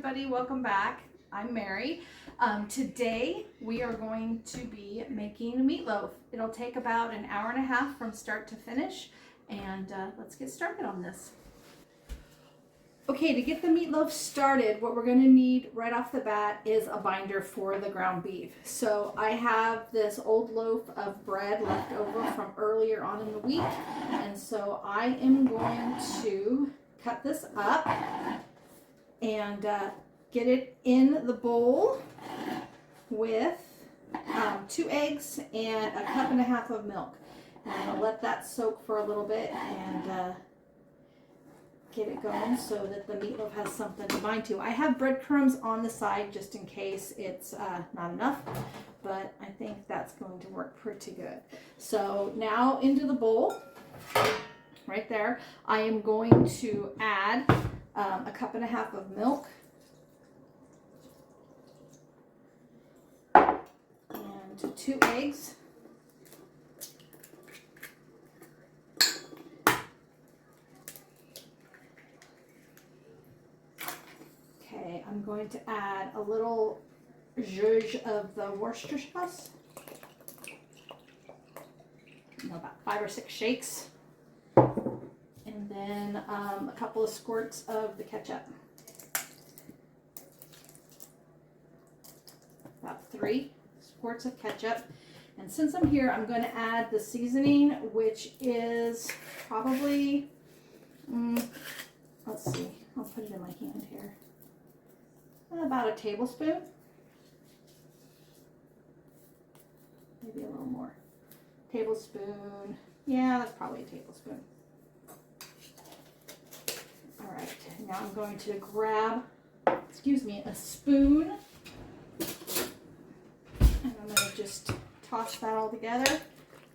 everybody, welcome back. I'm Mary. Today we are going to be making meatloaf. It'll take about an hour and a half from start to finish, and let's get started on this. Okay, to get the meatloaf started, what we're going to need right off the bat is a binder for the ground beef. So I have this old loaf of bread left over from earlier on in the week, and so I am going to cut this up and get it in the bowl with 2 eggs and a cup and a half of milk. And I'm gonna let that soak for a little bit and get it going so that the meatloaf has something to bind to. I have breadcrumbs on the side just in case it's not enough, but I think that's going to work pretty good. So now into the bowl, right there, I am going to add a cup and a half of milk and 2 eggs. Okay, I'm going to add a little zhuzh of the Worcestershire sauce. About 5 or 6 shakes. And then a couple of squirts of the ketchup. About 3 squirts of ketchup. And since I'm here, I'm going to add the seasoning, which is probably, let's see, I'll put it in my hand here. About a tablespoon. Maybe a little more. Tablespoon. Yeah, that's probably a tablespoon. All right, now I'm going to grab, a spoon. And I'm going to just toss that all together.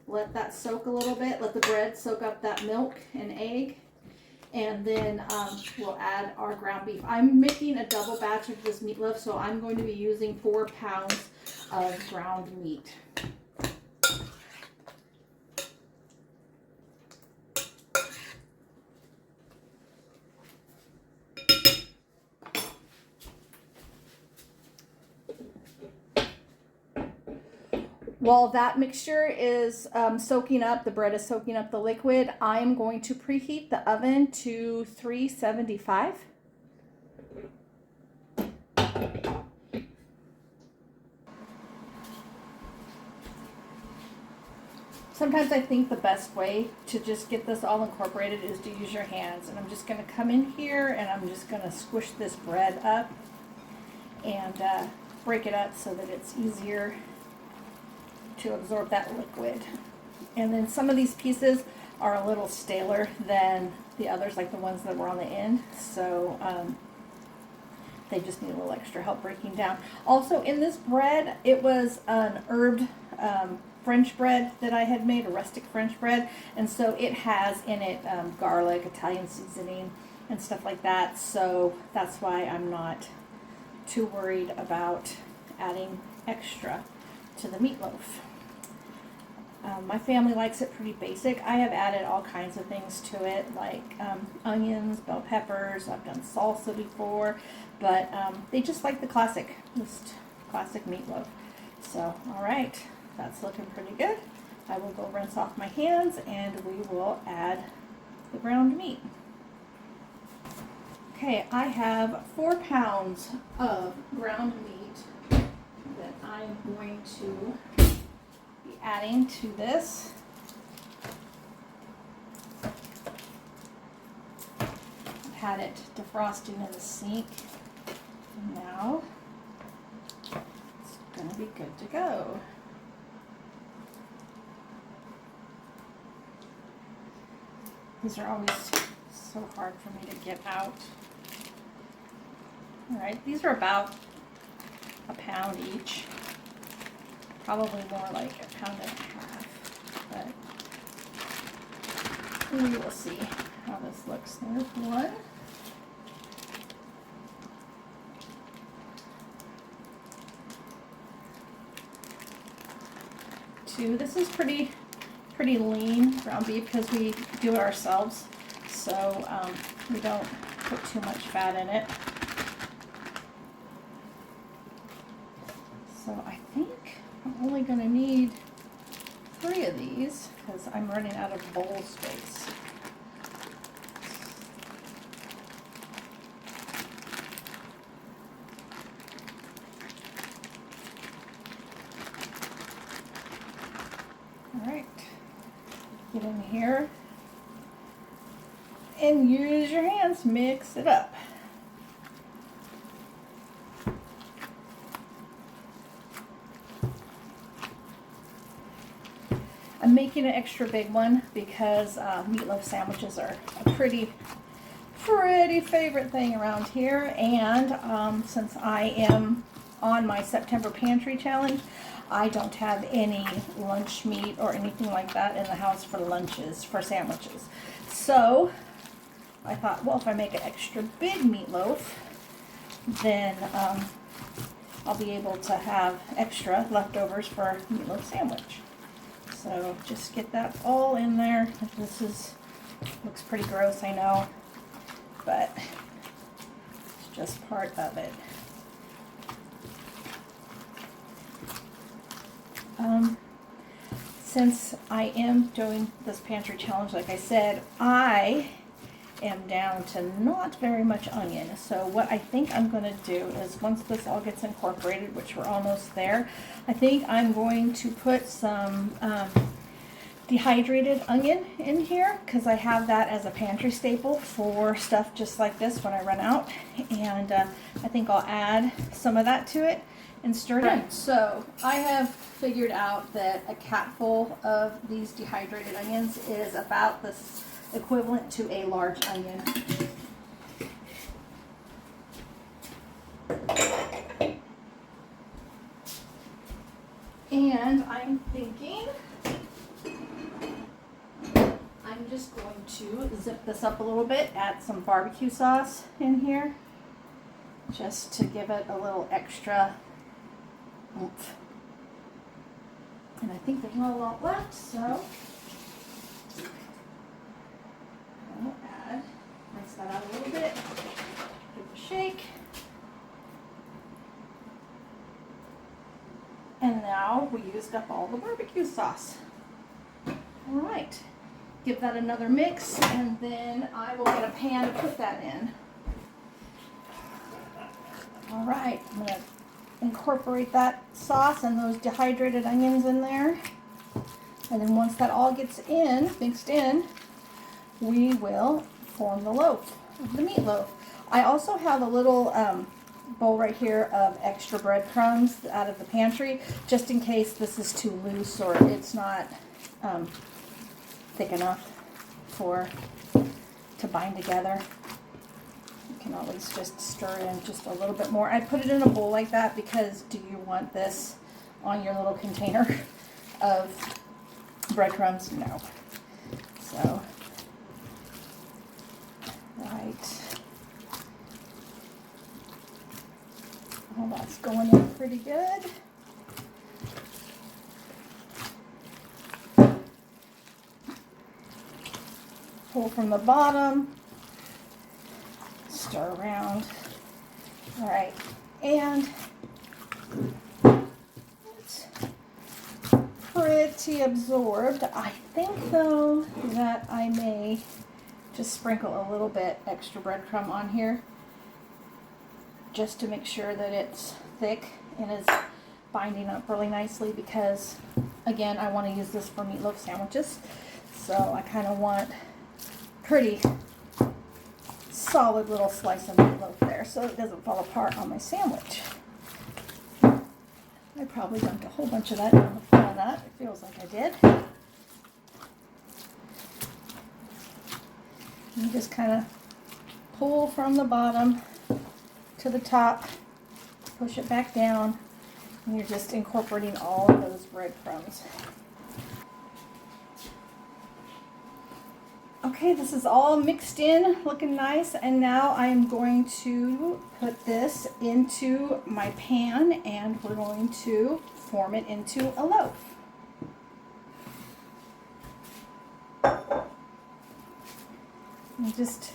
Let that soak a little bit. Let the bread soak up that milk and egg. And then we'll add our ground beef. I'm making a double batch of this meatloaf, so I'm going to be using 4 pounds of ground meat. While that mixture is soaking up, the bread is soaking up the liquid, I'm going to preheat the oven to 375. Sometimes I think the best way to just get this all incorporated is to use your hands. And I'm just going to come in here and I'm just going to squish this bread up and break it up so that it's easier to absorb that liquid. And then some of these pieces are a little staler than the others, like the ones that were on the end, so they just need a little extra help breaking down. Also in this bread, it was an herbed French bread that I had made, a rustic French bread, and so it has in it garlic, Italian seasoning, and stuff like that, so that's why I'm not too worried about adding extra to the meatloaf. My family likes it pretty basic. I have added all kinds of things to it, like onions, bell peppers. I've done salsa before, but they just like the classic meatloaf. So, all right, that's looking pretty good. I will go rinse off my hands and we will add the ground meat. Okay, I have 4 pounds of ground meat that I'm going to be adding to this. I've had it defrosting in the sink. And now it's going to be good to go. These are always so hard for me to get out. All right, these are about a pound each. Probably more like a pound and a half, but we will see how this looks. There's 1. 2. This is pretty lean ground beef because we do it ourselves, so we don't put too much fat in it. So I think I'm only going to need 3 of these because I'm running out of bowl space. All right, get in here and use your hands, mix it up. I'm making an extra big one because meatloaf sandwiches are a pretty favorite thing around here, and since I am on my September pantry challenge, I don't have any lunch meat or anything like that in the house for lunches, for sandwiches. So I thought, well, if I make an extra big meatloaf, then I'll be able to have extra leftovers for a meatloaf sandwich. So just get that all in there. This looks pretty gross, I know, but it's just part of it. Since I am doing this pantry challenge, like I said, I am down to not very much onion. So what I think I'm going to do is, once this all gets incorporated, which we're almost there, I think I'm going to put some dehydrated onion in here, because I have that as a pantry staple for stuff just like this when I run out. And I think I'll add some of that to it and stir it in. So I have figured out that a capful of these dehydrated onions is about the equivalent to a large onion. And I'm thinking I'm just going to zip this up a little bit, add some barbecue sauce in here, just to give it a little extra oomph. And I think there's not a lot left, so I'll add, rinse that out a little bit, give it a shake. And now we used up all the barbecue sauce. All right, give that another mix, and then I will get a pan to put that in. All right, I'm gonna incorporate that sauce and those dehydrated onions in there. And then once that all gets in, mixed in, we will form the loaf, the meatloaf. I also have a little bowl right here of extra breadcrumbs out of the pantry, just in case this is too loose or it's not thick enough to bind together. You can always just stir in just a little bit more. I put it in a bowl like that because do you want this on your little container of breadcrumbs? No. So, right. Well, that's going in pretty good. Pull from the bottom, stir around. All right, and it's pretty absorbed. I think though that I may just sprinkle a little bit extra breadcrumb on here, just to make sure that it's thick and is binding up really nicely, because again, I want to use this for meatloaf sandwiches. So I kind of want pretty solid little slice of meatloaf there so it doesn't fall apart on my sandwich. I probably dumped a whole bunch of that on the front of that. It feels like I did. You just kind of pull from the bottom to the top, push it back down, and you're just incorporating all of those breadcrumbs. Okay, this is all mixed in, looking nice, and now I'm going to put this into my pan and we're going to form it into a loaf. And just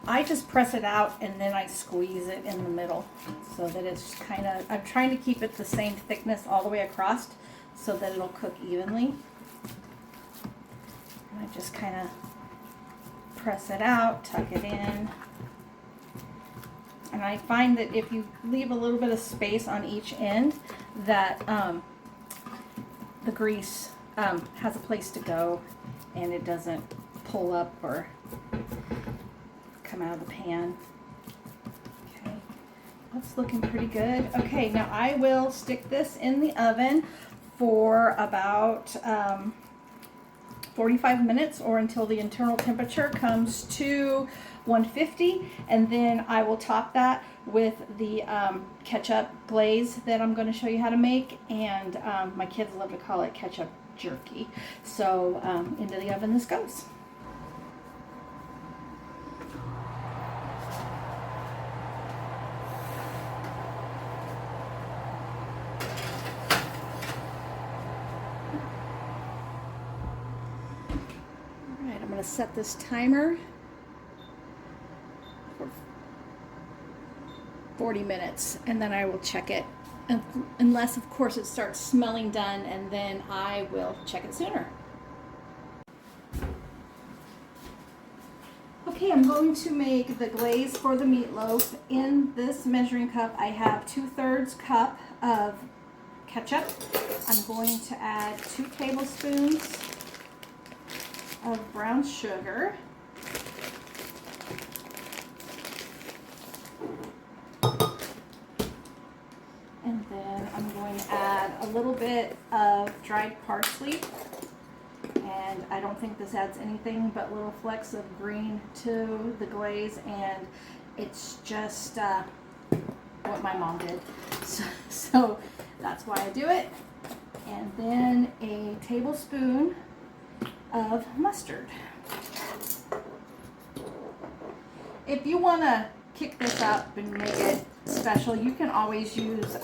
I just press it out and then I squeeze it in the middle so that it's kind of, I'm trying to keep it the same thickness all the way across so that it'll cook evenly. And I just kind of press it out, tuck it in. And I find that if you leave a little bit of space on each end, that the grease has a place to go and it doesn't pull up or come out of the pan. Okay, that's looking pretty good. Okay, now I will stick this in the oven for about 45 minutes or until the internal temperature comes to 150, and then I will top that with the ketchup glaze that I'm going to show you how to make, and my kids love to call it ketchup jerky. So into the oven this goes. Alright, I'm going to set this timer for 40 minutes and then I will check it. Unless, of course, it starts smelling done, and then I will check it sooner. Okay, I'm going to make the glaze for the meatloaf. In this measuring cup, I have 2/3 cup of ketchup. I'm going to add 2 tablespoons of brown sugar. And then I'm going to add a little bit of dried parsley. And I don't think this adds anything but little flecks of green to the glaze. And it's just what my mom did. So that's why I do it. And then a tablespoon of mustard. If you want to kick this up and make it special, you can always use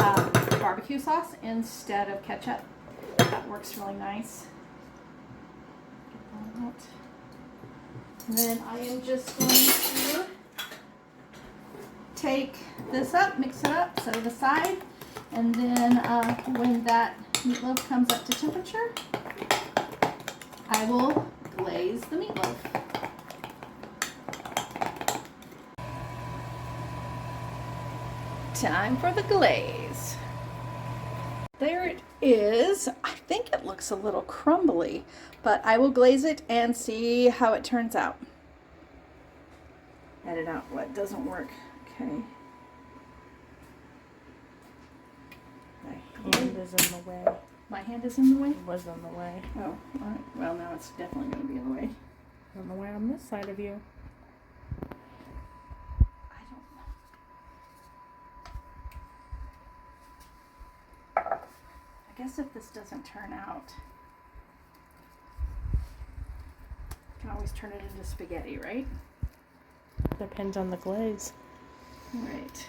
barbecue sauce instead of ketchup. That works really nice. Get that out. And then I am just going to take this up, mix it up, set it aside, and then when that meatloaf comes up to temperature, I will glaze the meatloaf. Time for the glaze. There it is. I think it looks a little crumbly, but I will glaze it and see how it turns out. Edit out what doesn't work. Okay. My hand is in the way. My hand is in the way? It was in the way. Oh, all right. Well, now it's definitely going to be in the way. On the way on this side of you. I don't know. I guess if this doesn't turn out, you can always turn it into spaghetti, right? Depends on the glaze. All right.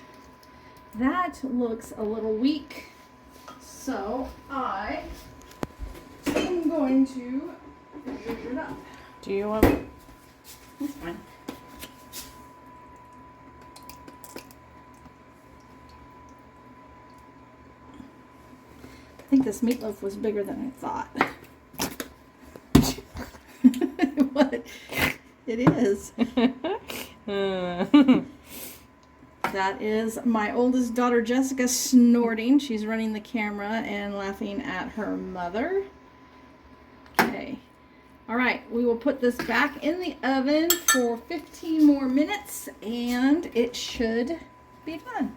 That looks a little weak, so I am going to zhuzh it up. Do you want? That's fine. I think this meatloaf was bigger than I thought. What? It is. That is my oldest daughter, Jessica, snorting. She's running the camera and laughing at her mother. Okay. All right, we will put this back in the oven for 15 more minutes, and it should be done.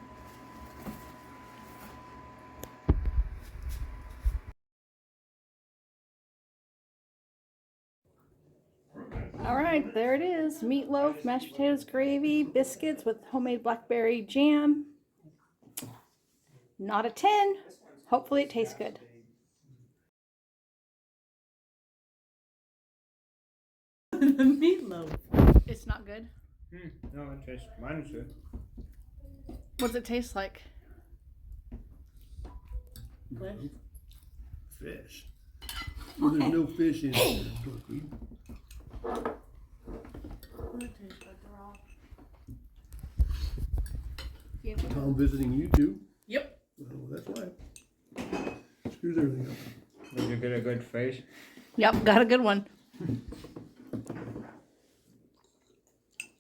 All right, there it is. Meatloaf, mashed potatoes, gravy, biscuits with homemade blackberry jam. Not a 10. Hopefully it tastes good. The meatloaf. It's not good. No, it tastes mine is good. What does it taste like? Fish. Well, there's no fish in it. It tastes like raw. Give it. Tom visiting you too. Yep. Oh, that's why. Screws everything up. Did you get a good face? Yep, got a good one.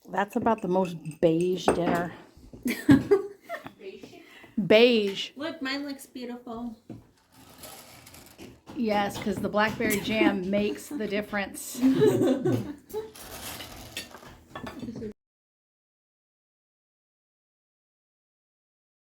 That's about the most beige dinner. Beige. Look, mine looks beautiful. Yes, because the blackberry jam makes the difference.